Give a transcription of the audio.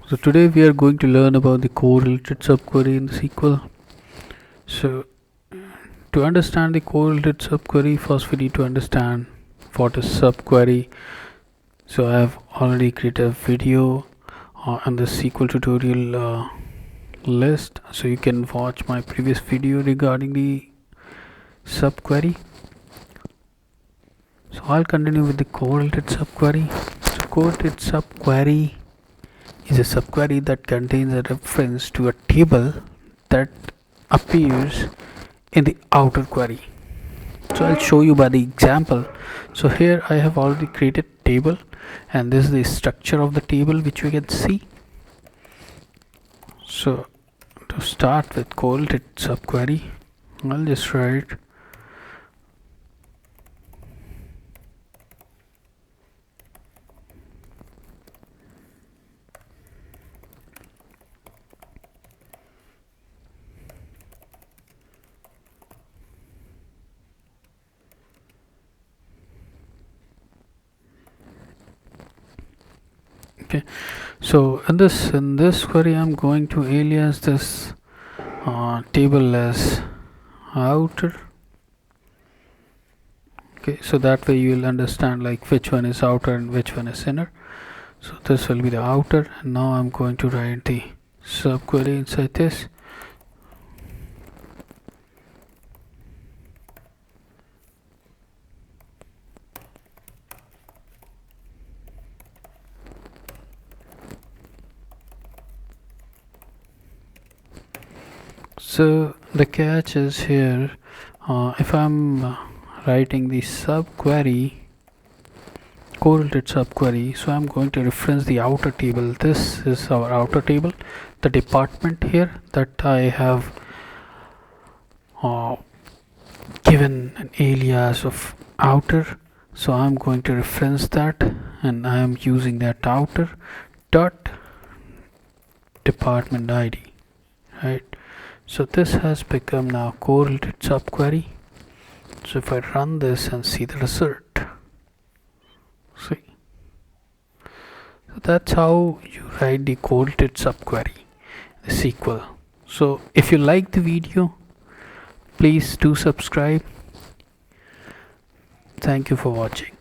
So today we are going to learn about the correlated subquery in the SQL. So to understand the correlated subquery, first we need to understand what is subquery. So I have already created a video on the SQL tutorial list, so you can watch my previous video regarding the subquery. So I'll continue with the correlated subquery. So correlated subquery is a subquery that contains a reference to a table that appears in the outer query. So I'll show you by the example. So here I have already created table, and this is the structure of the table which we can see. So to start with correlated subquery, I'll just write okay. So in this query I'm going to alias this table as outer. Okay, so that way you will understand like which one is outer and which one is inner. So this will be the outer, and now I'm going to write the subquery inside this. So the catch is here, if I'm writing the subquery, correlated subquery, so I'm going to reference the outer table. This is our outer table, the department here that I have given an alias of outer, so I'm going to reference that, and I am using that outer dot department ID, right? So this has become now correlated subquery. So if I run this and see the result, see, so that's how you write the correlated subquery, the SQL. So if you like the video, please do subscribe. Thank you for watching.